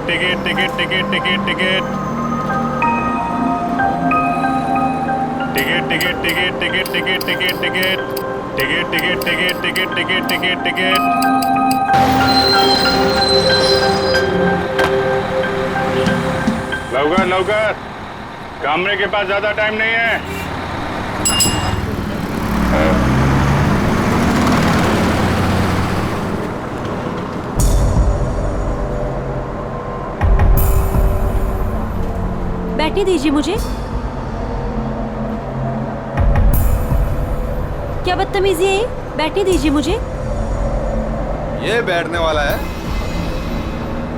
Ticket ticket ticket ticket ticket ticket ticket ticket ticket ticket ticket ticket ticket ticket ticket ticket ticket ticket लवकर लवकर, कमरे के पास ज्यादा time नहीं है। बैठने दीजिए मुझे। क्या बदतमीजी है ये? बैठने दीजिए मुझे। ये बैठने वाला है।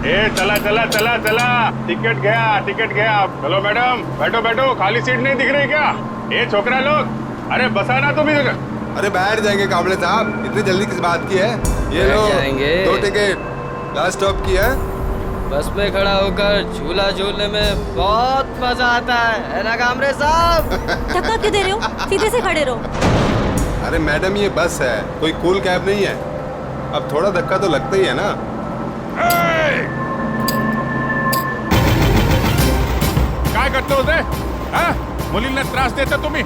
ए चला चला चला चला, टिकट गया टिकट गया। चलो मैडम, बैठो बैठो, खाली सीट नहीं दिख रही क्या? ए छोकरा लोग, अरे बसाना तो भी। अरे बैठ जाएंगे कामले साहब, इतनी जल्दी किस बात की है? ये लो 2 टिकट, लास्ट स्टॉप की है। बस में खड़ा होकर झूला झूलने में बहुत मजा आता है ना कामरे साहब? धक्का क्यों दे रहे हो? सीधे से खड़े रहो। अरे मैडम, ये बस है, कोई कूल कैब नहीं है। अब थोड़ा धक्का तो लगता ही है ना। काय करते हो रे? मुलींना त्रास देता तुम्ही?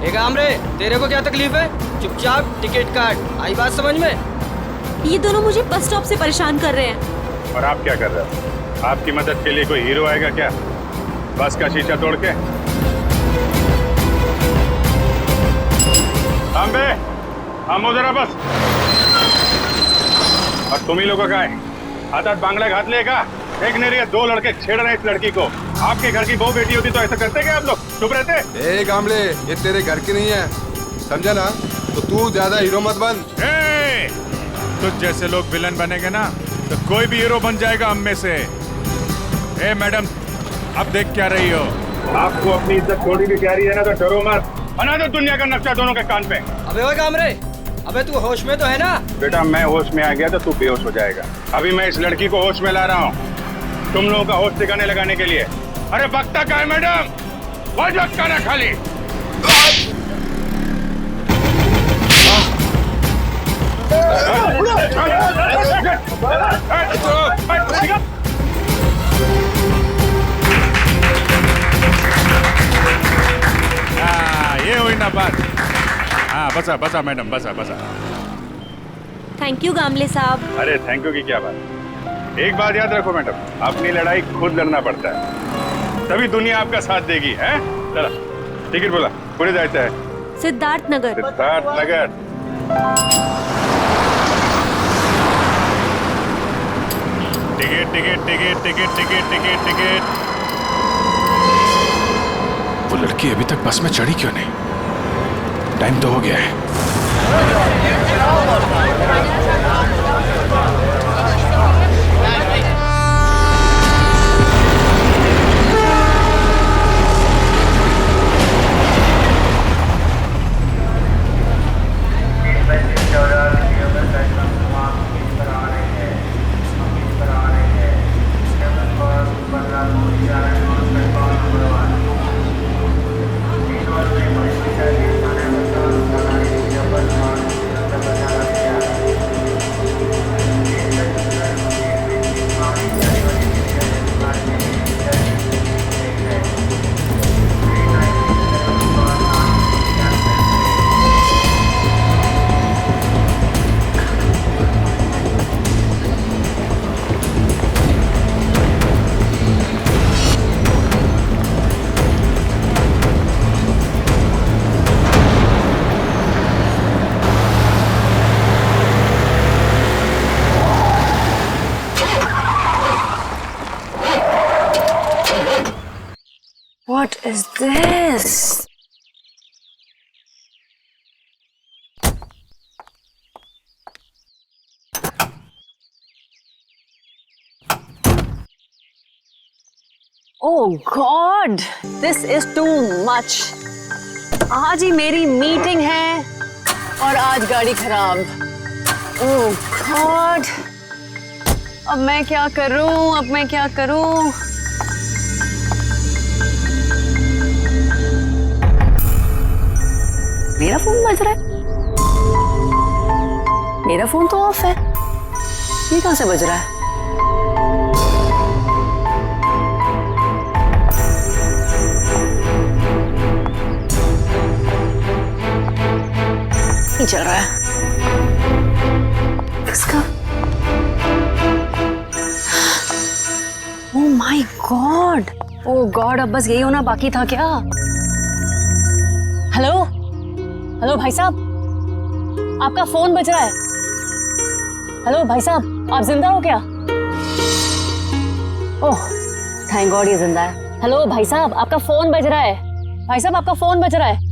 ए कामरे, तेरे को क्या तकलीफ है? चुपचाप टिकट काट। आई बात समझ में? ये दोनों मुझे बस स्टॉप से परेशान कर रहे हैं। और आप क्या कर रहे हो? आपकी मदद के लिए कोई हीरो आएगा क्या बस का शीशा तोड़ के? बे, हम हो जरा बस। और तुम ही लोगों का है हाथ बांगड़ा घात का? एक नहीं रही, 2 लड़के छेड़ रहे इस लड़की को। आपके घर की बहू बेटी होती तो ऐसा करते क्या आप लोग? चुप रहते? ए कामले, ये तेरे घर की नहीं है, समझा ना? तो तू ज्यादा हीरो मत बन। तुझ जैसे लोग विलन बनेंगे ना तो कोई भी हीरो बन जाएगा हम में से। ए मैडम, अब देख क्या रही हो? आपको अपनी इज्जत थोड़ी भी प्यारी है ना तो डरो मत। बना दो दुनिया का नक्शा दोनों के कान पे। अबे ओए कामरे, अबे तू होश में तो है ना? बेटा, मैं होश में आ गया तो तू बेहोश हो जाएगा। अभी मैं इस लड़की को होश में ला रहा हूँ तुम लोगों का होश ठिकाने लगाने के लिए। अरे बकता क्या है मैडम? वक्त का ना खाली। ये हुई ना बात। हाँ बसा बसा मैडम, बसा बसा। थैंक यू गामले साहब। अरे थैंक यू की क्या बात। एक बात याद रखो मैडम, अपनी लड़ाई खुद लड़ना पड़ता है, तभी दुनिया आपका साथ देगी। है चला, टिकट बोला, पूरे जाते हैं। Siddharth Nagar. Siddharth Nagar. Ticket ticket ticket ticket ticket ticket ticket. वो लड़की अभी तक बस में चढ़ी क्यों नहीं? टाइम तो हो गया है। What is this? Oh God, this is too much. आज ही मेरी मीटिंग है और आज गाड़ी खराब। Oh God, अब मैं क्या करूं? अब मैं क्या करूं? मेरा फोन बज रहा है। मेरा फोन तो ऑफ है। ये कहां से बज रहा है? नहीं चल रहा है इसका। Oh my God, oh God, अब बस यही होना बाकी था क्या? हेलो हेलो भाई साहब, आपका फोन बज रहा है। हेलो भाई साहब, आप जिंदा हो क्या? ओह थैंक गॉड ये जिंदा है। हेलो भाई साहब, आपका फोन बज रहा है। भाई साहब आपका फोन बज रहा है।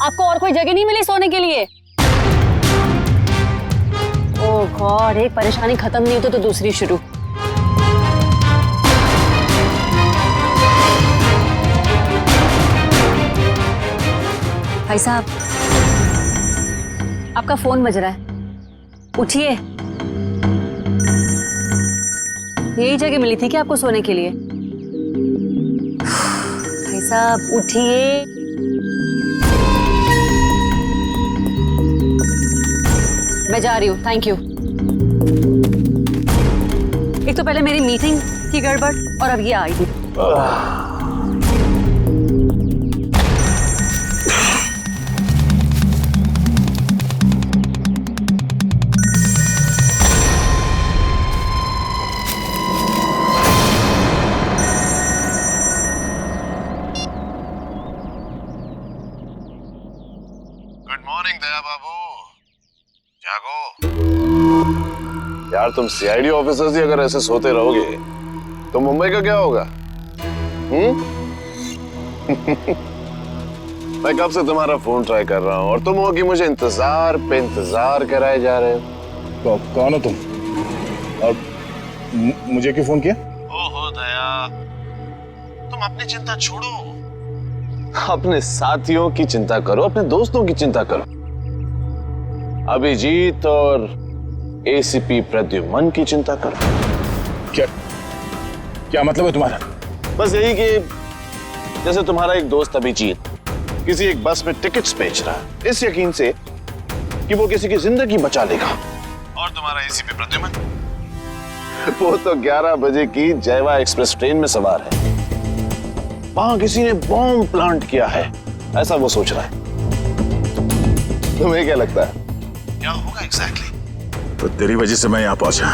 आपको और कोई जगह नहीं मिली सोने के लिए? ओह गॉड, एक परेशानी खत्म नहीं होती तो दूसरी शुरू। भाई साहब आपका फोन बज रहा है, उठिए। यही जगह मिली थी क्या आपको सोने के लिए? भाई साहब उठिए। मैं जा रही हूँ, थैंक यू। एक तो पहले मेरी मीटिंग की गड़बड़ और अब ये आई थी। गुड मॉर्निंग दया बाबू, जागो। यार तुम सीआईडी ऑफिसर्स ही अगर ऐसे सोते रहोगे तो मुंबई का क्या होगा? मैं कब से तुम्हारा फोन ट्राई कर रहा हूँ और तुम हो कि मुझे इंतजार पे इंतजार कराए जा रहे हो। तो कौन हो तुम और मुझे क्यों फोन किया? ओहो दया, तुम अपनी चिंता छोड़ो, अपने साथियों की चिंता करो, अपने दोस्तों की चिंता करो। अभिजीत और एसीपी प्रद्युमन की चिंता करो। क्या क्या मतलब है तुम्हारा? बस यही कि जैसे तुम्हारा एक दोस्त अभिजीत किसी एक बस में टिकट्स बेच रहा है इस यकीन से कि वो किसी की जिंदगी बचा लेगा, और तुम्हारा एसीपी प्रद्युमन वो तो 11 बजे की जयवा एक्सप्रेस ट्रेन में सवार है, वहां किसी ने बॉम्ब प्लांट किया है ऐसा वो सोच रहा है। तुम्हें क्या लगता है क्या होगा एग्जैक्टली? तो तेरी वजह से मैं यहाँ पहुंचा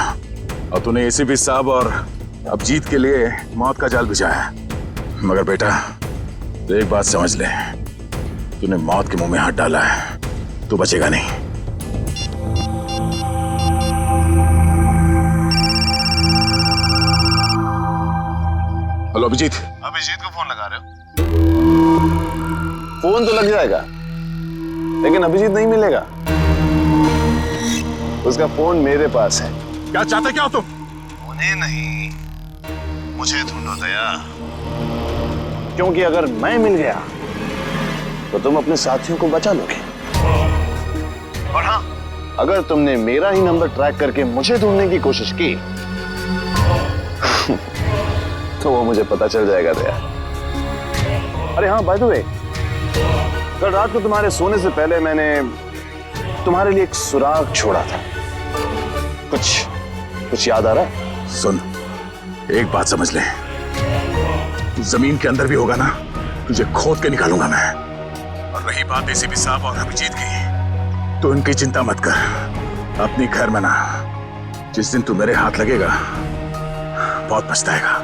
और तूने एसीपी साहब और अभिजीत के लिए मौत का जाल बिछाया। मगर बेटा तो एक बात समझ ले, तूने मौत के मुंह में हाथ डाला है, तू बचेगा नहीं। हेलो अभिजीत। अभिजीत को फोन लगा रहे हो? फोन तो लग जाएगा लेकिन अभिजीत नहीं मिलेगा, उसका फोन मेरे पास है। क्या चाहते क्या हो तुम? उन्हें नहीं, मुझे ढूंढो दया, क्योंकि अगर मैं मिल गया तो तुम अपने साथियों को बचा लोगे, और हाँ अगर तुमने मेरा ही नंबर ट्रैक करके मुझे ढूंढने की कोशिश की तो वो मुझे पता चल जाएगा दया। अरे हाँ बाय द वे, कल रात को तुम्हारे सोने से पहले मैंने तुम्हारे लिए एक सुराग छोड़ा था, कुछ याद आ रहा है? सुन, एक बात समझ ले, तू जमीन के अंदर भी होगा ना, तुझे खोद के निकालूंगा मैं। और रही बात एसीपी साहब और अभिजीत की, तो उनकी चिंता मत कर, अपनी खैर मना। जिस दिन तू मेरे हाथ लगेगा बहुत पछताएगा,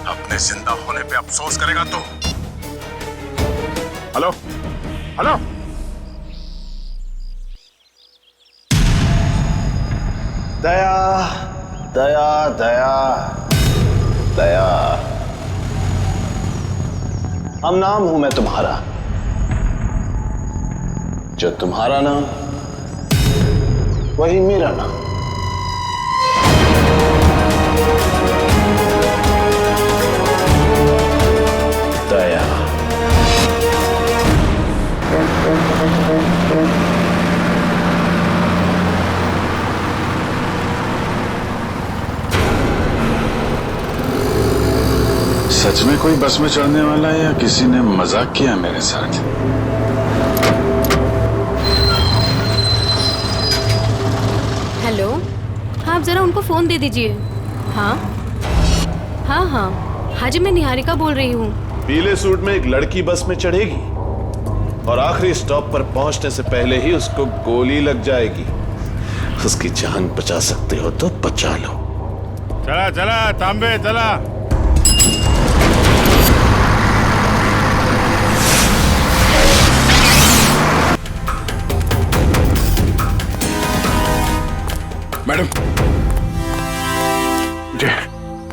अपने जिंदा होने पे अफसोस करेगा तो। हेलो हेलो, दया दया दया दया, हम नाम हूं मैं तुम्हारा, जो तुम्हारा नाम वही मेरा नाम। दया। सच में कोई बस में चढ़ने वाला है या किसी ने मजाक किया मेरे साथ? हेलो, हाँ आप जरा उनको फोन दे दीजिए। हाँ हाँ हाँ हाँ जी, मैं निहारिका बोल रही हूँ। पीले सूट में एक लड़की बस में चढ़ेगी और आखिरी स्टॉप पर पहुंचने से पहले ही उसको गोली लग जाएगी। उसकी जान बचा सकते हो तो बचा लो। चला चला तांबे चला। मैडम,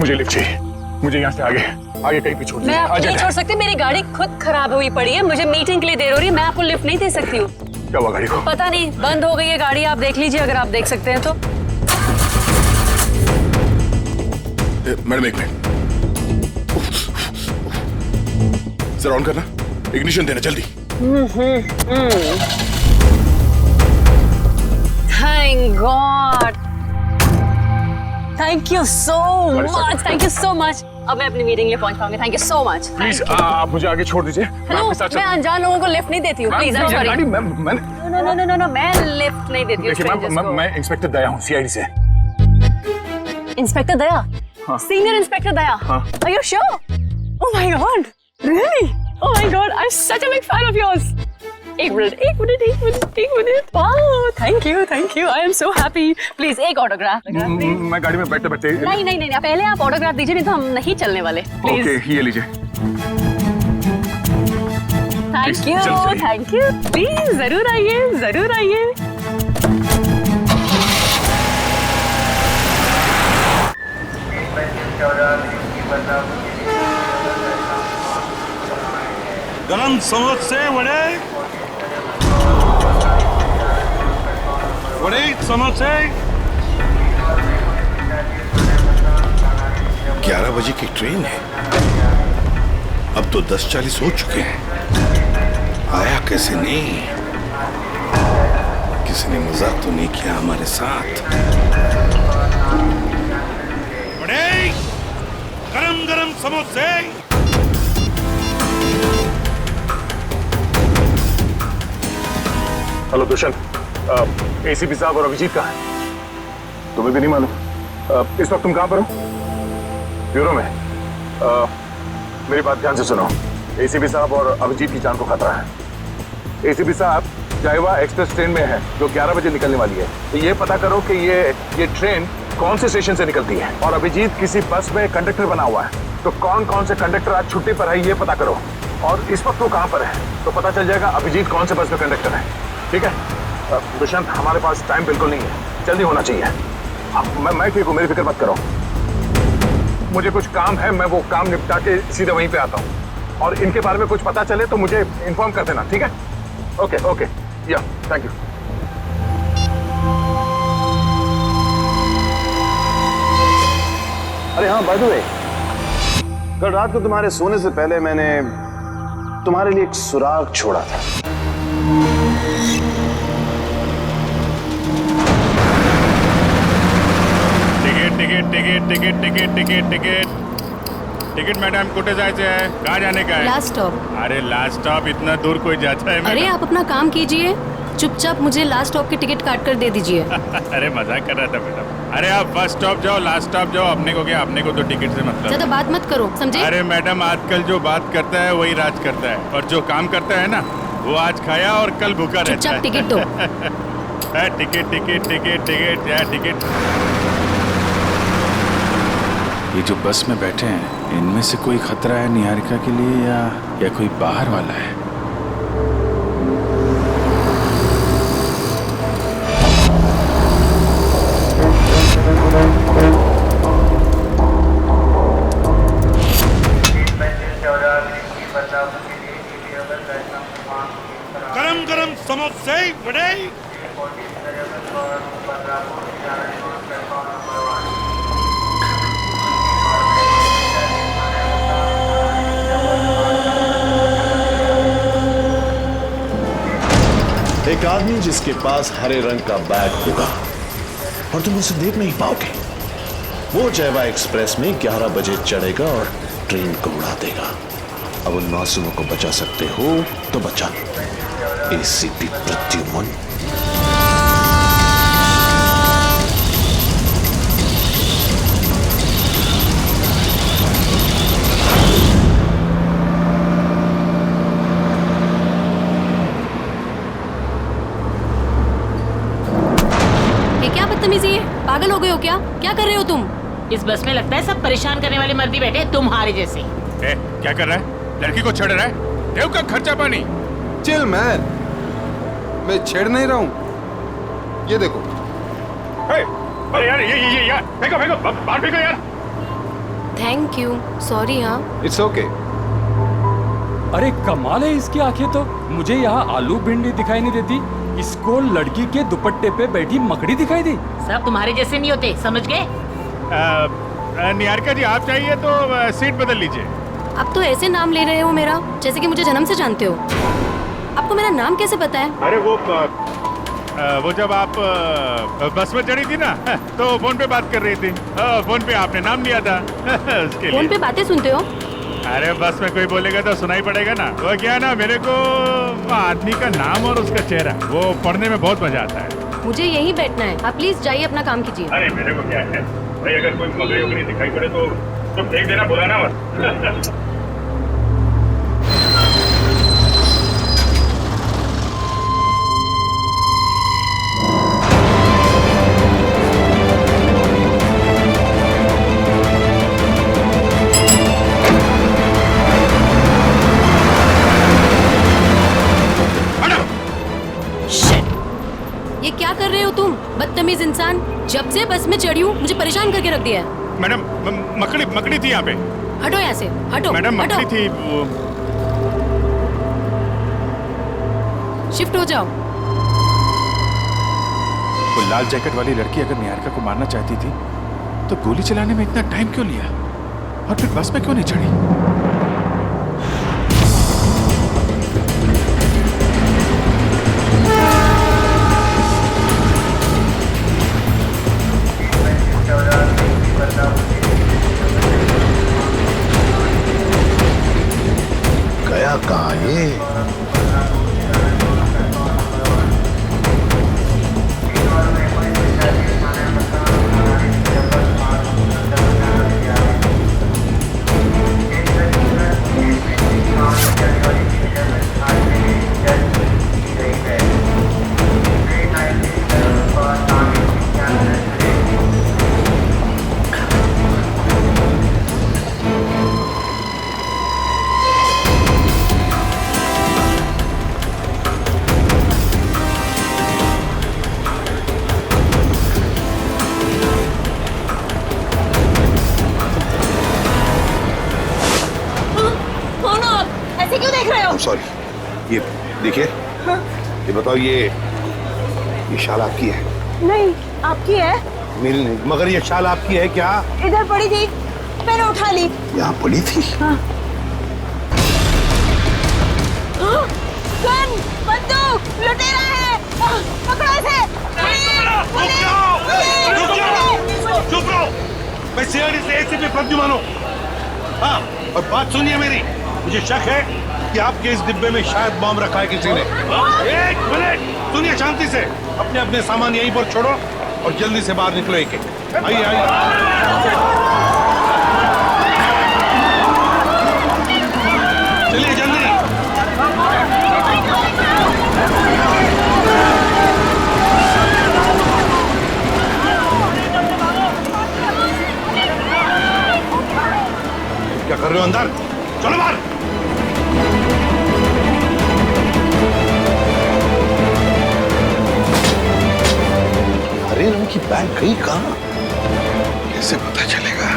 मुझे लिफ्ट चाहिए। मुझे यहाँ से आगे कहीं भी छोड़ मैं दीजिए। आपको नहीं जाइए। छोड़ सकती, मेरी गाड़ी खुद खराब हुई पड़ी है, मुझे मीटिंग के लिए देर हो रही है, मैं आपको लिफ्ट नहीं दे सकती हूँ। क्या हुआ गाड़ी को? पता नहीं, बंद हो गई है गाड़ी, आप देख लीजिए अगर आप देख सकते हैं तो। मैडम एक मिनट, जरा ऑन करना, इग्निशन देना जल्दी। Thank God, thank you so much, thank you so much. अब मैं अपनी मीटिंग में पहुंच पाऊंगी। Thank you so much. Please आप मुझे आगे छोड़ दीजिए। हेलो, मैं अनजान लोगों को लिफ्ट नहीं देती हूँ, प्लीज। I am sorry. गाड़ी मैं नो, मैं लिफ्ट नहीं देती हूँ देखिए strangers को। मैं इंस्पेक्टर दया हूँ, सीआईडी से। इंस्पेक्टर दया? हाँ। सीनियर इंस्पेक्टर दया? हाँ। Are you sure? Oh my God, really? Oh my God, I'm such a big fan of yours. एक minute. Wow, thank you. I am so happy. Please एक autograph. मैं गाड़ी में बैठते बैठते। नहीं, पहले आप ऑटोग्राफ दीजिए, नहीं तो हम नहीं चलने वाले। प्लीज। ओके, ये लीजिए। Thank you. प्लीज जरूर आइए। गरम समोसे वड़े समोसे। 11 बजे की ट्रेन है, अब तो 10:40 हो चुके हैं। आया कैसे नहीं? किसी ने मजाक तो नहीं किया हमारे साथ? वड़े गरम गरम समोसे। हेलो दुष्यंत, एसीपी साहब और अभिजीत कहाँ हैं? तुम्हें भी नहीं मालूम? इस वक्त तुम कहाँ पर हो? ब्यूरो में। मेरी बात ध्यान से सुनो। एसीपी साहब और अभिजीत की जान को खतरा है। एसीपी साहब जायवा एक्सप्रेस ट्रेन में है जो 11 बजे निकलने वाली है। तो ये पता करो कि ये ट्रेन कौन से स्टेशन से निकलती है। और अभिजीत किसी बस में कंडक्टर बना हुआ है, तो कौन से कंडक्टर आज छुट्टी पर है ये पता करो। और इस वक्त वो कहाँ पर है तो पता चल जाएगा अभिजीत कौन से बस में कंडक्टर है। ठीक है दुष्यंत, हमारे पास टाइम बिल्कुल नहीं है, जल्दी होना चाहिए। मैं ठीक हूँ, मेरी फिक्र मत करो। मुझे कुछ काम है, मैं वो काम निपटा के सीधे वहीं पे आता हूँ। और इनके बारे में कुछ पता चले तो मुझे इन्फॉर्म कर देना, ठीक है? ओके, या थैंक यू। अरे हाँ, बाय द वे, कल रात को तुम्हारे सोने से पहले मैंने तुम्हारे लिए एक सुराग छोड़ा था। टिकट मैडम, कुठे जायचे आहे? कहाँ जाने का है? Last stop. अरे लास्ट स्टॉप इतना दूर कोई जाता है? अरे आप अपना काम कीजिए, चुपचाप मुझे लास्ट स्टॉप की टिकट काट कर दे दीजिए। अरे मजाक कर रहा था मैडम। अरे आप फर्स्ट स्टॉप जाओ, लास्ट स्टॉप जाओ, अपने को क्या, अपने को तो टिकट से मतलब। ज्यादा बात मत करो, समझे? अरे मैडम, आजकल जो बात करता है वही राज करता है, और जो काम करता है ना वो आज खाया और कल भूखा रहता है। चुपचाप टिकट दो। टिकट। ये जो बस में बैठे हैं, इनमें से कोई खतरा है निहारिका के लिए या कोई बाहर वाला है? गरम गरम समोसे वड़े। एक आदमी जिसके पास हरे रंग का बैग होगा और तुम उसे देख नहीं पाओगे, वो जयवा एक्सप्रेस में 11 बजे चढ़ेगा और ट्रेन को उड़ा देगा। अब उन मासूमों को बचा सकते हो तो बचा लो। एसीपी प्रद्युमन। बदतमीजी है? पागल हो गए हो क्या? क्या कर रहे हो तुम? इस बस में लगता है सब परेशान करने वाले मर्दी बैठे हैं तुम्हारे जैसे। क्या कर रहा है? लड़की को छेड़ रहा है? देव का खर्चा पानी। चिल मैन, मैं छेड़ नहीं रहा हूँ। ये देखो। अरे यार ये यार फेंको बाहर फेंको यार। Thank you, sorry. हाँ, इट्स ओके। अरे कमाल है इसकी आंखें तो। मुझे यहाँ आलू भिंडी दिखाई नहीं देती, इसको लड़की के दुपट्टे पे बैठी मकड़ी दिखाई दी। सब तुम्हारे जैसे नहीं होते, समझ गए? निहारिका जी आप चाहिए तो सीट बदल लीजिए। अब तो ऐसे नाम ले रहे हो मेरा जैसे कि मुझे जन्म से जानते हो। आपको मेरा नाम कैसे पता है? अरे वो जब आप बस में चढ़ी थी ना तो फोन पे बात कर रही थी। फोन पे आपने नाम लिया था उसके फोन लिए। पे बातें सुनते हो? अरे बस में कोई बोलेगा तो सुनाई पड़ेगा ना। वो क्या ना, मेरे को वो आदमी का नाम और उसका चेहरा वो पढ़ने में बहुत मजा आता है। मुझे यहीं बैठना है, आप प्लीज जाइए अपना काम कीजिए। अरे मेरे को क्या है भाई, अगर कोई मकड़ी उकड़ी दिखाई पड़े तो फेंक देना, बुलाना मत। ये क्या कर रहे हो तुम, बदतमीज इंसान? जब से बस में चढ़ी हूँ मुझे परेशान करके रख दिया है। मैडम मकड़ी थी यहाँ पे। हटो यहाँ से, हटो। मैडम हटो। मकड़ी थी वो। शिफ्ट हो जाओ। वो लाल जैकेट वाली लड़की अगर निहारिका को मारना चाहती थी तो गोली चलाने में इतना टाइम क्यों लिया, और फिर बस में क्यों नहीं चढ़ी? गया कहाँ ये? ऐसे क्यों देख रहे हो? सॉरी, ये देखिए। ये बताओ, ये शाल आपकी है? नहीं, आपकी है। मेरी नहीं, मगर ये शाल आपकी है क्या? इधर पड़ी थी, मैंने उठा ली। यहाँ पड़ी थी? हाँ। गन, बंदूक, लुटेरा है। पकड़ो इसे। चुप रहो। मैं सीआईडी से एसीपी प्रद्युमन हूँ। हाँ, और बात सुनिए मेरी। मुझे शक है कि आपके इस डिब्बे में शायद बॉम्ब रखा है किसी ने। एक मिनट सुनिए शांति से। अपने अपने सामान यहीं पर छोड़ो और जल्दी से बाहर निकलो। एक एक आइए आइए। चलिए जल्दी। क्या कर रहे हो अंदर? चलो बाहर। हरे रंग की बैग गई कहाँ? कैसे पता चलेगा?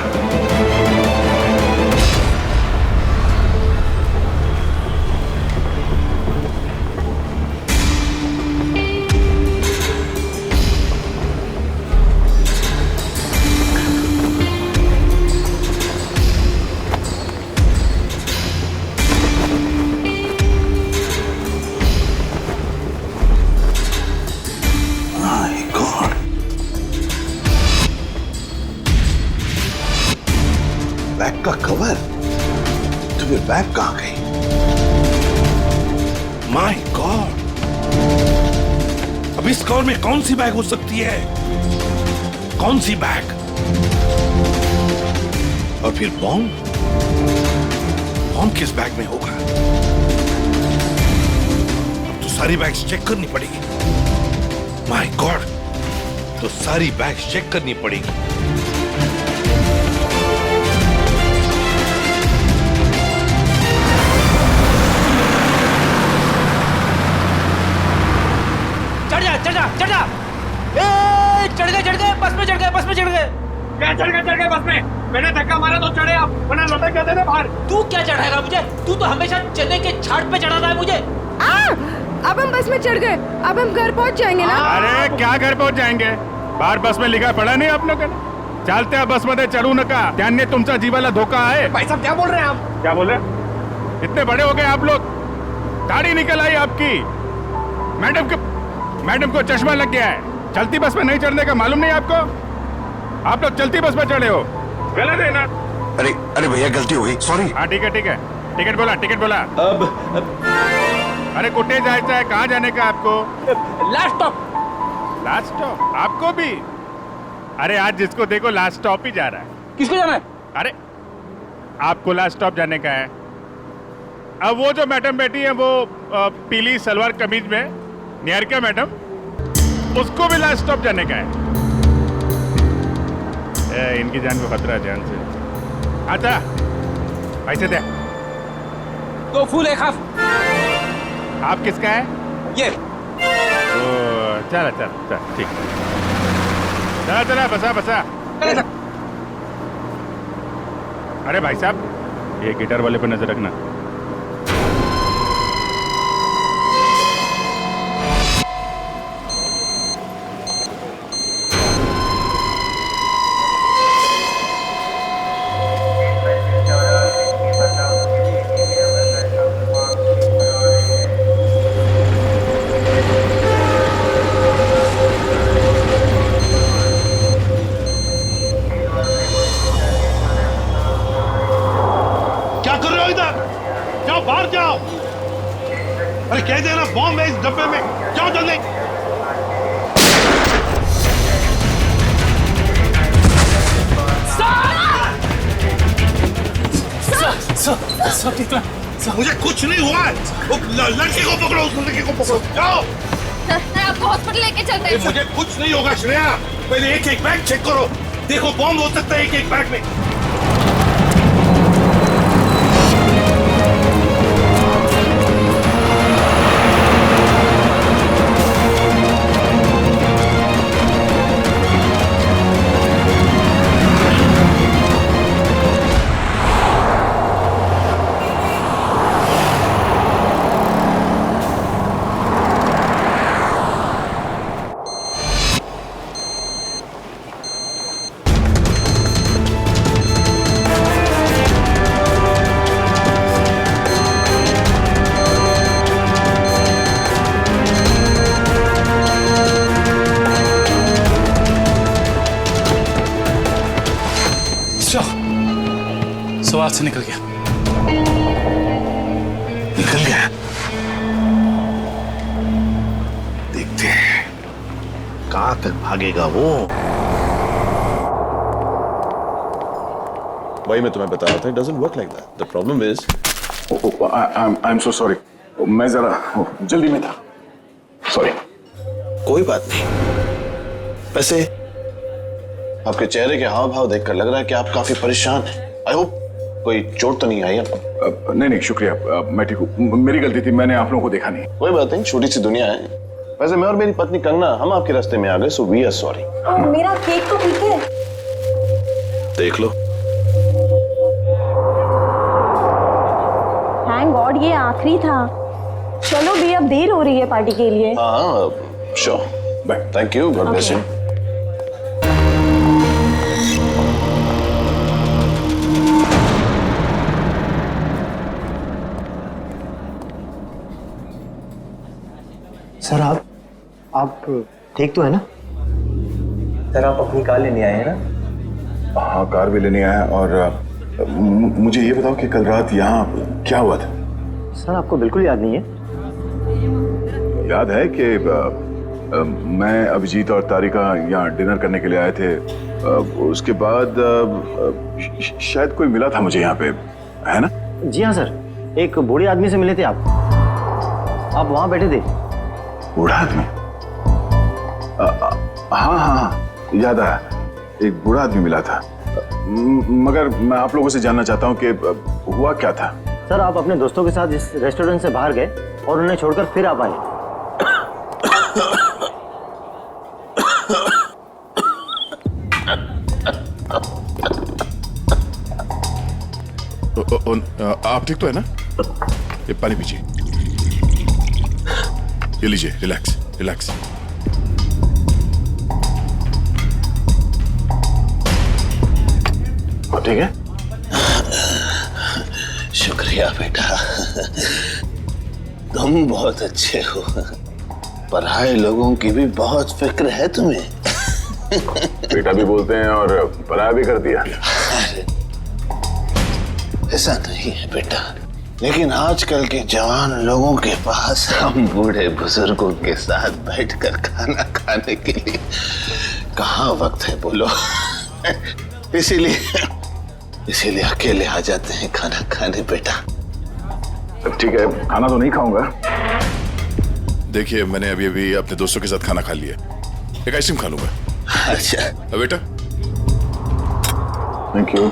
बैग का कवर? तो फिर बैग कहाँ गई? My God! अब इस कवर में कौन सी बैग हो सकती है? कौन सी बैग? और फिर बॉम्ब? बॉम्ब किस बैग में होगा? अब तो सारी बैग्स चेक करनी पड़ेगी। My God! तो सारी बैग्स चेक करनी पड़ेगी। चढ़ जा चढ़ गए बस में चढ़ गए क्या चढ़ गए बस में? मैंने धक्का मारा तो चढ़े आप, वरना लौटक जाते थे बाहर। तू क्या चढ़ाएगा मुझे? तू तो हमेशा चने के छाट पे चढ़ाता है मुझे। अब हम बस में चढ़ गए, अब हम घर पहुंच जाएंगे ना? अरे क्या घर पहुंच जाएंगे? बाहर बस में लिखा पड़ा नहीं आप लोगों ने? चालते हैं बस मध्ये चढ़ू नका, त्याने तुमचा जीवाला धोका है। भाई साहब क्या बोल रहे हैं आप? क्या बोल रहे? इतने बड़े हो गए आप लोग, दाढ़ी निकल आई आपकी। मैडम को चश्मा लग गया है। चलती बस में नहीं चढ़ने का मालूम नहीं आपको? आप लोग चलती बस में चढ़े हो, गलत है ना? अरे भैया गलती हो गई, सॉरी। हाँ ठीक है। टिकट बोला। अब अरे कुटे जायचं है, कहाँ जाने का आपको? लास्ट स्टॉप आपको भी? अरे आज जिसको देखो लास्ट स्टॉप ही जा रहा है। किसको जाना है? अरे आपको लास्ट स्टॉप जाने का है। अब वो जो मैडम बैठी है वो पीली सलवार कमीज में, निहारिका मैडम, उसको भी लास्ट स्टॉप जाने का है। इनकी जान को खतरा है, ध्यान से। अच्छा पैसे दे। 2 फूल 1 हाफ। आप किसका है? ये चल ठीक। चला बसा। अरे भाई साहब, ये गिटार वाले पर नजर रखना। अरे कह देना बॉम्ब है इस डब्बे में, जाओ जल्दी। मुझे कुछ नहीं हुआ है। वो लड़के को पकड़ो, उस लड़के को पकड़ो, जाओ। आपको हॉस्पिटल लेके चलते हैं। मुझे कुछ नहीं होगा श्रेया, पहले एक बैग चेक करो, देखो बॉम्ब हो सकता है एक बैग में। सवाल से निकल गया। देखते हैं कहां तक भागेगा वो। भाई मैं तुम्हें बता रहा था, it doesn't work like that. The problem is I'm so sorry. मैं जरा जल्दी में था, सॉरी। कोई बात नहीं। वैसे आपके चेहरे के हाव भाव देखकर लग रहा है कि आप काफी परेशान हैं। आई होप कोई चोट तो नहीं आई आपको? नहीं शुक्रिया, मैं ठीक हूँ। मेरी गलती थी, मैंने आप लोगों को देखा नहीं। कोई बात नहीं, छोटी सी दुनिया है। वैसे मैं और मेरी पत्नी कंगना हम आपके रास्ते में आ गए, सो वी आर सॉरी। मेरा केक तो ठीक है। देख लो। थैंक गॉड ये आखिरी था। चलो भी अब देर हो रही है पार्टी के लिए। हाँ sure, bye. Thank you, God bless you. Sir आप ठीक तो है ना? सर आप अपनी कार लेने आए हैं ना? हाँ कार भी लेने आया। और मुझे ये बताओ कि कल रात यहाँ क्या हुआ था? सर आपको बिल्कुल याद नहीं है? याद है कि मैं, अभिजीत और तारिका यहाँ डिनर करने के लिए आए थे। उसके बाद शायद कोई मिला था मुझे यहाँ पे, है ना? जी हाँ सर, एक बूढ़े आदमी से मिले थे आप वहाँ बैठे थे। बूढ़ा आदमी? हाँ हाँ हाँ, याद आया, एक बूढ़ा आदमी मिला था। मगर मैं आप लोगों से जानना चाहता हूँ कि हुआ क्या था। सर, आप अपने दोस्तों के साथ इस रेस्टोरेंट से बाहर गए और उन्हें छोड़कर फिर आप आए। आप ठीक तो है ना? ये पानी पीजिए, ये लीजिए, रिलैक्स रिलैक्स। ठीक है? शुक्रिया बेटा, तुम बहुत अच्छे हो। पराये लोगों की भी बहुत फिक्र है तुम्हें। बेटा भी बोलते हैं और पराया भी कर दिया। ऐसा नहीं है बेटा, लेकिन आजकल के जवान लोगों के पास हम बूढ़े बुजुर्गों के साथ बैठकर खाना खाने के लिए कहाँ वक्त है बोलो। इसीलिए अकेले आ जाते हैं खाना खाने बेटा। ठीक है, खाना तो नहीं खाऊंगा। देखिए, मैंने अभी अभी अपने दोस्तों के साथ खाना खा लिया, एक आइसक्रीम खा लूंगा। अच्छा बेटा, थैंक यू।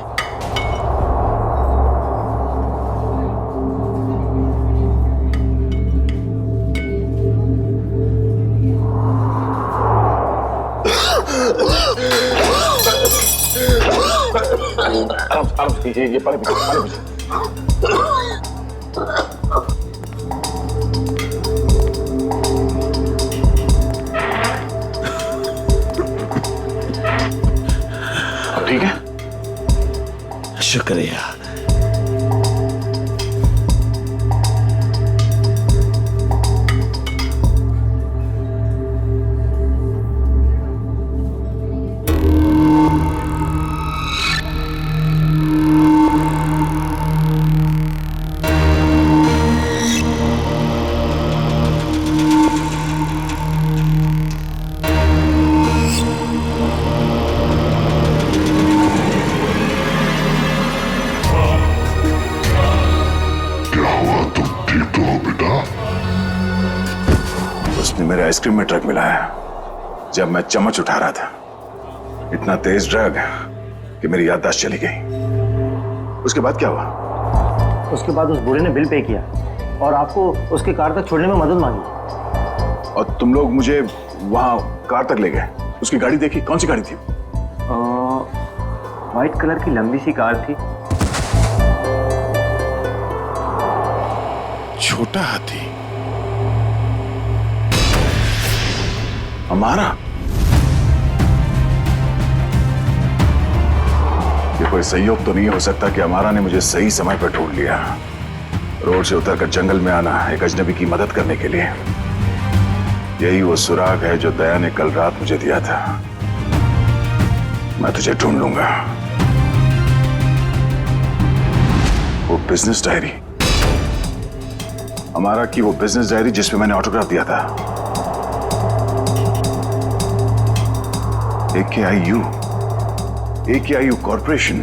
आराम से कीजिए, ये पानी पीजिए। ठीक है? शुक्रिया। मेरे आइसक्रीम में ड्रग मिला है जब मैं चम्मच उठा रहा था। इतना तेज ड्रग कि मेरी याददाश्त चली गई। उसके बाद क्या हुआ? उसके बाद उस बूढ़े ने बिल पे किया और आपको उसके कार तक छोड़ने में मदद मांगी। और तुम लोग मुझे वहां कार तक ले गए। उसकी गाड़ी देखी? कौन सी गाड़ी थी? व्हाइट कलर की लंबी सी कार थी। छोटा हाथी हमारा? ये कोई संयोग तो नहीं हो सकता कि हमारा ने मुझे सही समय पर ढूंढ लिया। रोड से उतरकर जंगल में आना एक अजनबी की मदद करने के लिए, यही वो सुराग है जो दया ने कल रात मुझे दिया था। मैं तुझे ढूंढ लूंगा। वो बिजनेस डायरी, हमारा की वो बिजनेस डायरी जिसमें मैंने ऑटोग्राफ दिया था। AKIU corporation.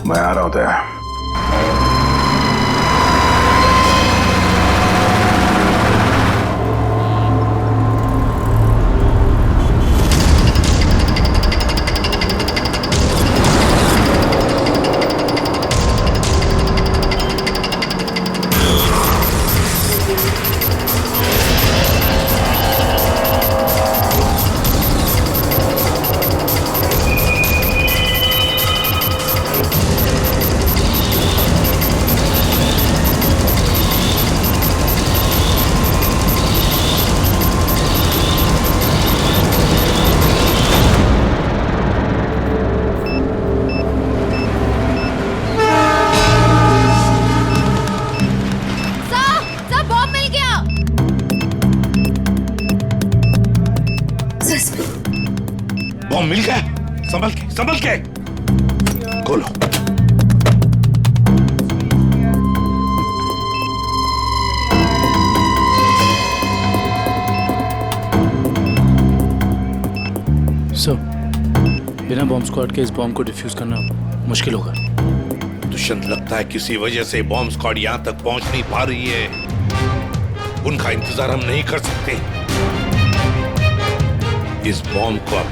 मैं आ रहा हूं दया। बॉम्ब मिल गया। संभल के खोलो। सर, बिना बॉम्ब स्क्वाड के इस बॉम्ब को डिफ्यूज करना मुश्किल होगा। दुष्यंत, लगता है किसी वजह से बॉम्ब स्क्वाड यहाँ तक पहुंच नहीं पा रही है। उनका इंतजार हम नहीं कर सकते। इस बॉम्ब को अब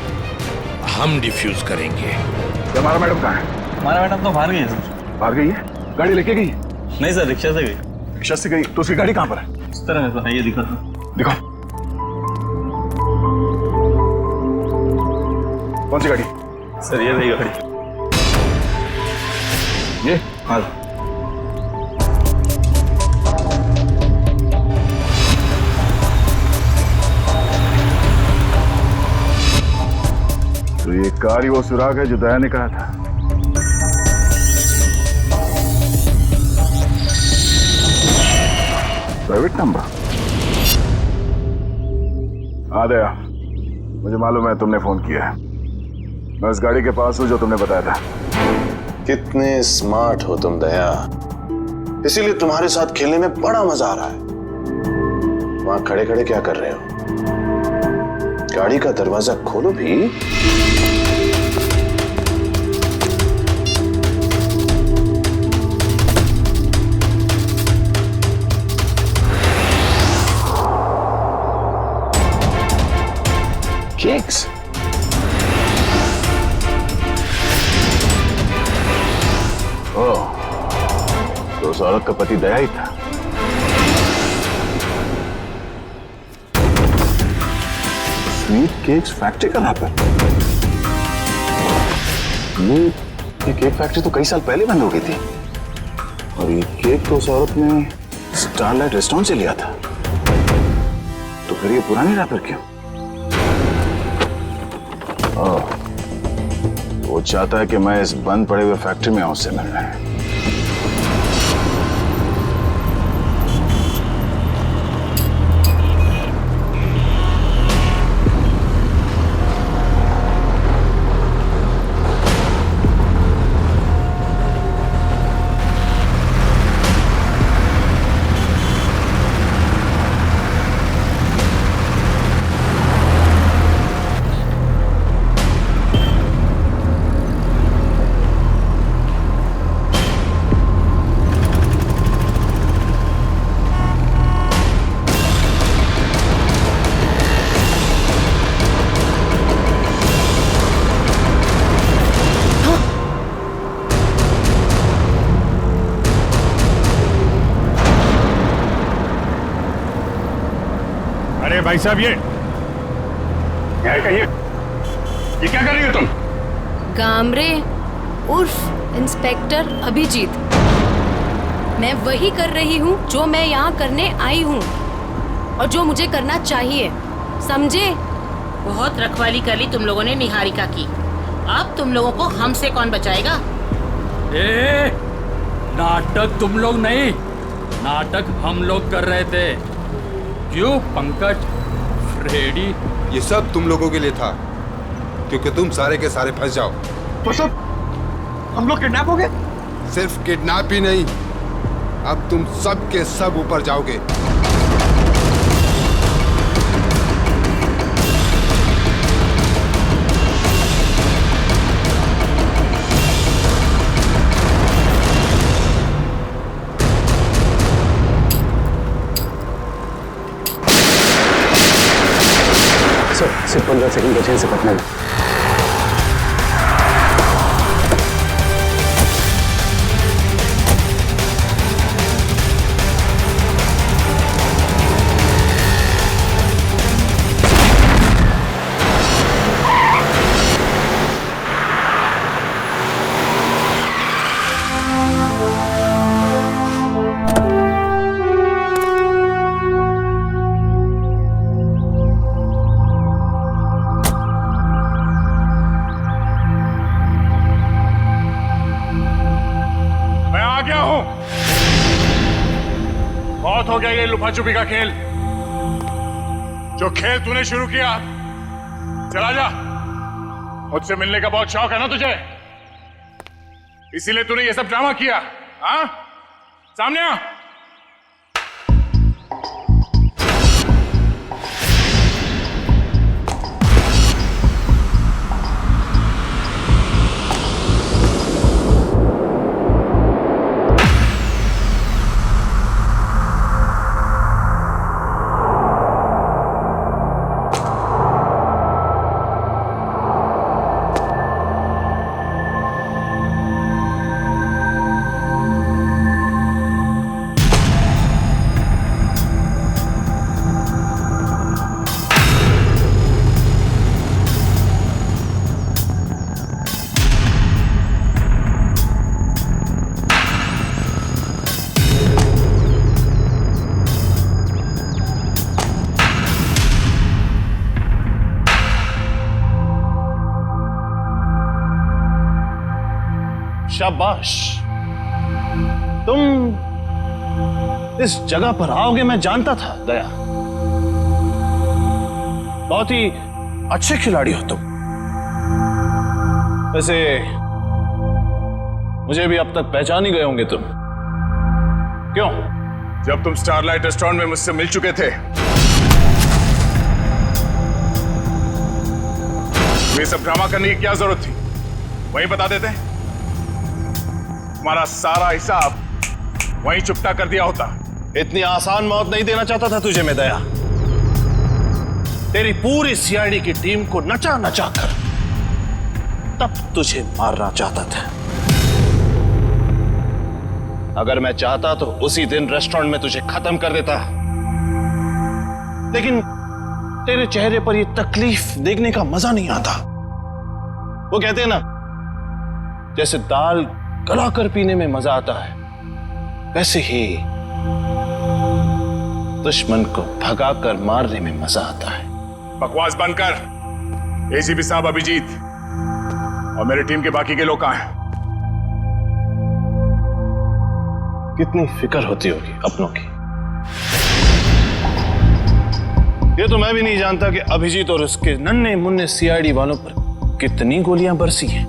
हम डिफ्यूज करेंगे। हमारा मैडम कहाँ है? हमारा मैडम तो बाहर गई है सर। बाहर गई है? गाड़ी लेके गई? नहीं सर, रिक्शा से गई। रिक्शा से गई? तो उसकी गाड़ी कहाँ पर है? इस तरह है, ये दिखा दिखाओ। कौन सी गाड़ी? सर ये रही गाड़ी। ये? हाँ। तो ये कार ही वो सुराग है जो दया ने कहा था। Private number? हाँ दया, मुझे मालूम है तुमने फोन किया है। मैं उस गाड़ी के पास हूं जो तुमने बताया था। कितने स्मार्ट हो तुम दया, इसीलिए तुम्हारे साथ खेलने में बड़ा मजा आ रहा है। वहां खड़े खड़े क्या कर रहे हो? गाड़ी का दरवाजा खोलो भी। केक्स? ओह, तो उस औरत का पति दया ही था। स्वीट केक्स फैक्ट्री का रैपर? ये केक फैक्ट्री तो कई साल पहले बंद हो गई थी, और ये केक तो उस औरत ने स्टारलाइट रेस्टोरेंट से लिया था। तो फिर ये पुरानी रैपर क्यों? ओह, वो चाहता है कि मैं इस बंद पड़े हुए फैक्ट्री में आऊं उससे मिलने। भाई साहब ये क्या कर रही हो तुम? गामरे उर्फ इंस्पेक्टर अभिजीत, मैं वही कर रही हूँ जो मैं यहाँ करने आई हूँ और जो मुझे करना चाहिए, समझे? बहुत रखवाली कर ली तुम लोगों ने निहारिका की। अब तुम लोगों को हमसे कौन बचाएगा? ए, नाटक तुम लोग नहीं, नाटक हम लोग कर रहे थे। क्यों पंकज, फ्रेडी? ये सब तुम लोगों के लिए था, क्योंकि तुम सारे के सारे फंस जाओ। तो सब हम लोग किडनैप हो गए? सिर्फ किडनैप ही नहीं, अब तुम सब के सब ऊपर जाओगे। सिर्फ 15 सेकंड बचे से पटना में। बहुत हो गया ये लुका छुपी का खेल। जो खेल तूने शुरू किया, चला जा। मुझसे मिलने का बहुत शौक है ना तुझे, इसीलिए तूने ये सब ड्रामा किया। हाँ, सामने आ। शाबाश, तुम इस जगह पर आओगे मैं जानता था दया। बहुत ही अच्छे खिलाड़ी हो तुम। वैसे मुझे भी अब तक पहचान ही गए होंगे तुम। क्यों? जब तुम स्टारलाइट रेस्टोरेंट में मुझसे मिल चुके थे, ये सब ड्रामा करने की क्या जरूरत थी? वहीं बता देते। तुम्हारा सारा हिसाब वहीं चुपता कर दिया होता। इतनी आसान मौत नहीं देना चाहता था तुझे मैं दया। तेरी पूरी सीआईडी की टीम को नचा नचा कर तब तुझे मारना चाहता था। अगर मैं चाहता तो उसी दिन रेस्टोरेंट में तुझे खत्म कर देता, लेकिन तेरे चेहरे पर यह तकलीफ देखने का मजा नहीं आता। वो कहते हैं ना, जैसे दाल गलाकर पीने में मजा आता है, वैसे ही दुश्मन को भगाकर मारने में मजा आता है। बकवास बंद कर। एसीपी साहब, अभिजीत और मेरी टीम के बाकी के लोग कहां हैं? कितनी फिक्र होती होगी अपनों की। ये तो मैं भी नहीं जानता कि अभिजीत और उसके नन्हे मुन्ने सीआईडी वालों पर कितनी गोलियां बरसी हैं,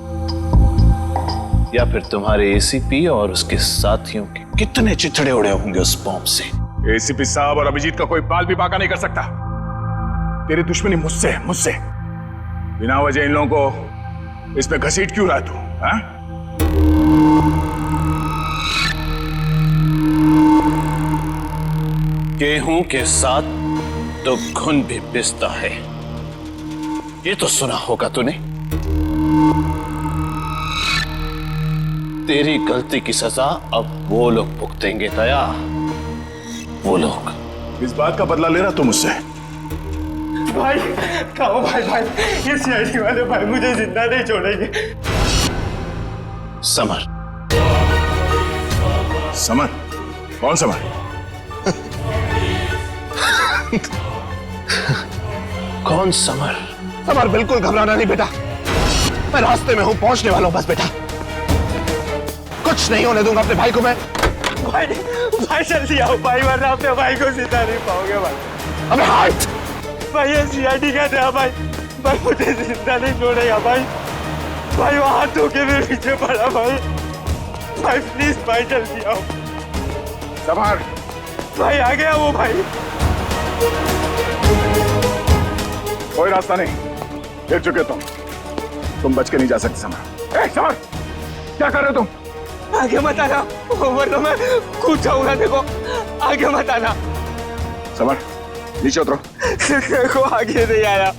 या फिर तुम्हारे एसीपी और उसके साथियों के कितने चिथड़े उड़े होंगे उस बॉम्ब से। एसीपी साहब और अभिजीत का कोई बाल भी बाका नहीं कर सकता। तेरी दुश्मनी मुझसे मुझसे बिना वजह इन लोगों को इस पे घसीट क्यों रहा तू? हाँ? गेहूं के साथ तो घुन भी पिसता है, ये तो सुना होगा तूने। तेरी गलती की सजा अब वो लोग भुगतेंगे दया, वो लोग। इस बात का बदला ले रहा तू मुझसे? भाई खाओ भाई, ये सीआईडी वाले भाई मुझे जिंदा नहीं छोड़ेंगे। समर। समर? कौन समर? कौन समर? समर, बिल्कुल घबराना नहीं बेटा, मैं रास्ते में हूं, पहुंचने वाला हूं बस बेटा। कुछ नहीं होने दूंगा अपने भाई को मैं। भाई जल्दी आओ भाई, वरना अपने भाई को जिंदा नहीं पाओगे भाई। अबे हाथ! भाई ये सीआईडी का था भाई मुझे जिंदा नहीं छोड़ेगा भाई। भाई वो हाथ धो के मेरे पीछे पड़ा भाई प्लीज भाई जल्दी आओ। समर! भाई आ गया वो भाई। कोई रास्ता नहीं, गिर चुके तुम बच के नहीं जा सकते। समर, समर क्या कर रहे हो तुम? आगे मत आना, वरना मैं कूद जाऊंगा। देखो आगे मत आना। समर नीचे उतरो। देखो आगे नहीं आया।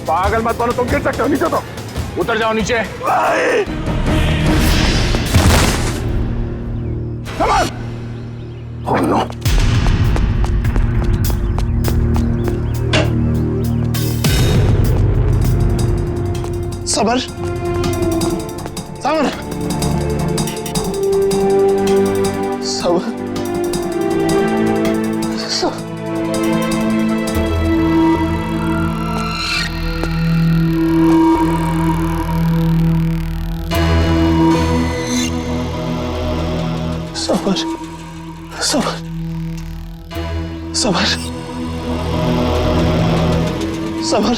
पागल मत बनो, तुम गिर सकते हो। नीचे उतरो, उतर जाओ नीचे। भाई summer! Oh no! Summer, summer, summer, summer, summer, summer, summer,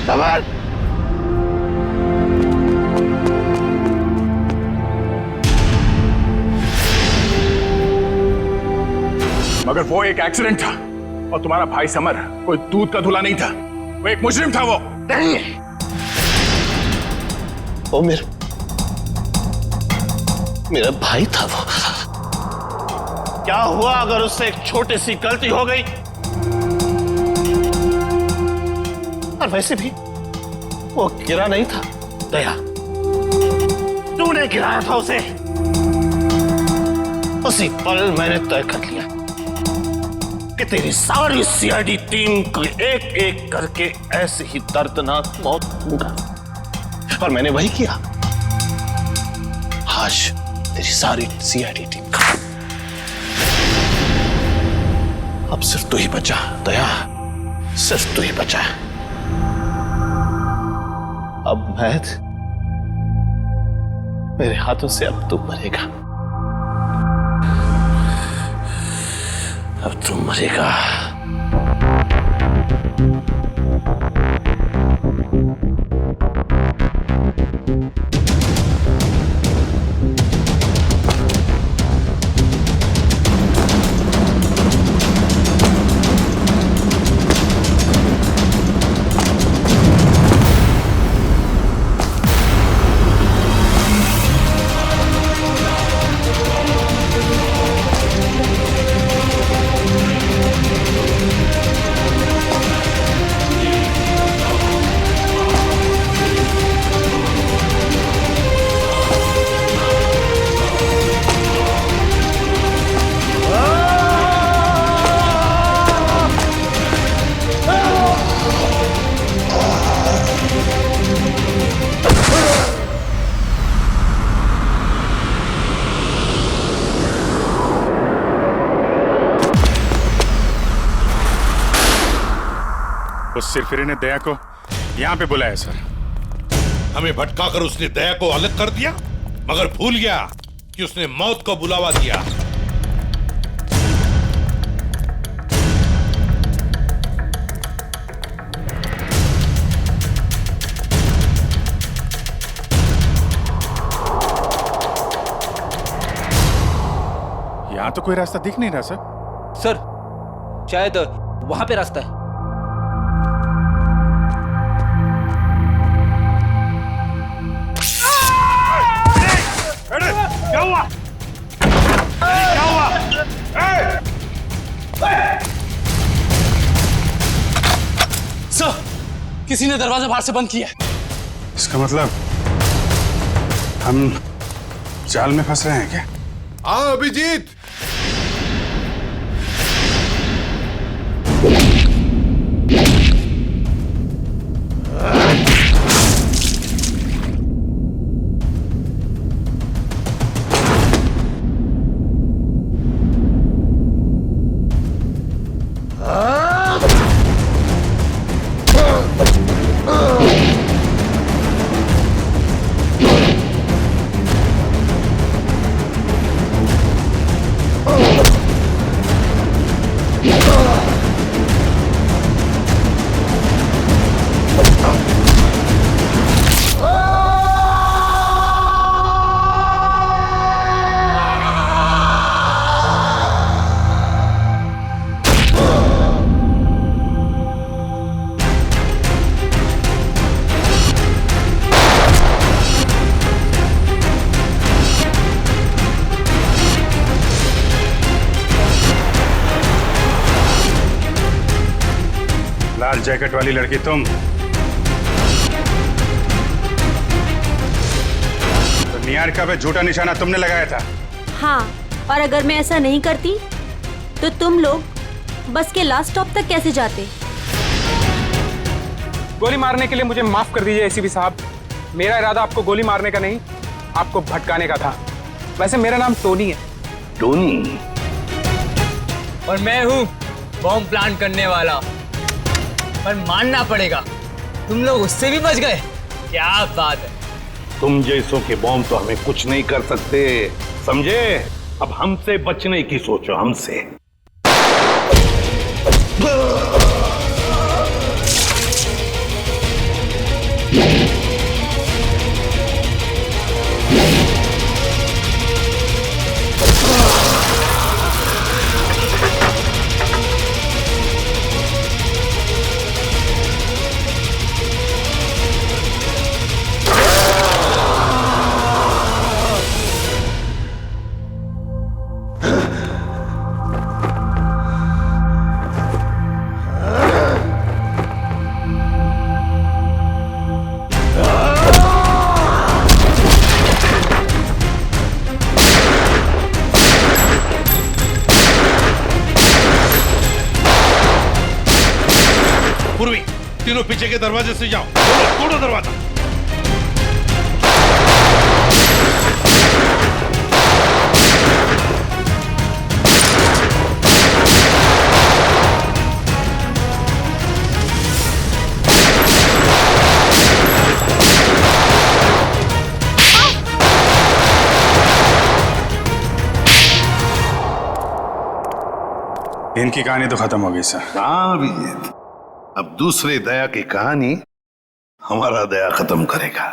summer, मगर वो एक एक्सीडेंट था और तुम्हारा भाई समर कोई दूध का धुला नहीं था, वो एक मुजरिम था। वो नहीं, वो मेरा भाई था। वो क्या हुआ अगर उससे एक छोटी सी गलती हो गई? और वैसे भी वो गिरा नहीं था दया, तूने गिराया था उसे। उसी पल मैंने तय कर लिया कि तेरी सारी सीआईडी टीम को एक एक करके ऐसे ही दर्दनाक मौत दूंगा, और मैंने वही किया। आज तेरी सारी सीआईडी टीम खत्म। अब सिर्फ तू ही बचा दया। सिर्फ तू ही बचा। अब महद मेरे हाथों से अब तू मरेगा, अब तू मरेगा। उस सिरफिरे ने दया को यहाँ पे बुलाया सर। हमें भटकाकर उसने दया को अलग कर दिया, मगर भूल गया कि उसने मौत को बुलावा दिया। यहाँ तो कोई रास्ता दिख नहीं रहा सर। सर शायद वहां पे रास्ता है। क्या हुआ? क्या हुआ? सर, किसी ने दरवाजा बाहर से बंद किया है। इसका मतलब हम जाल में फंस रहे हैं क्या? हाँ अभिजीत, लाल जैकेट वाली लड़की तुम? तो निहारिका पे झूठा निशाना तुमने लगाया था? हाँ, और अगर मैं ऐसा नहीं करती तो तुम लोग बस के लास्ट स्टॉप तक कैसे जाते? गोली मारने के लिए मुझे माफ कर दीजिए एसीपी साहब। मेरा इरादा आपको गोली मारने का नहीं, आपको भटकाने का था। वैसे मेरा नाम टोनी है। टोनी? और मैं हूँ बॉम्ब प्लांट करने वाला। पर मानना पड़ेगा, तुम लोग उससे भी बच गए। क्या बात है। तुम जैसों के बॉम्ब तो हमें कुछ नहीं कर सकते, समझे? अब हमसे बचने की सोचो, हमसे। पूर्वी, तीनों पीछे के दरवाजे से जाओ। तोड़ो दरवाजा। इनकी कहानी तो खत्म हो गई सर। हाँ अभिजीत, अब दूसरे दया की कहानी हमारा दया खत्म करेगा।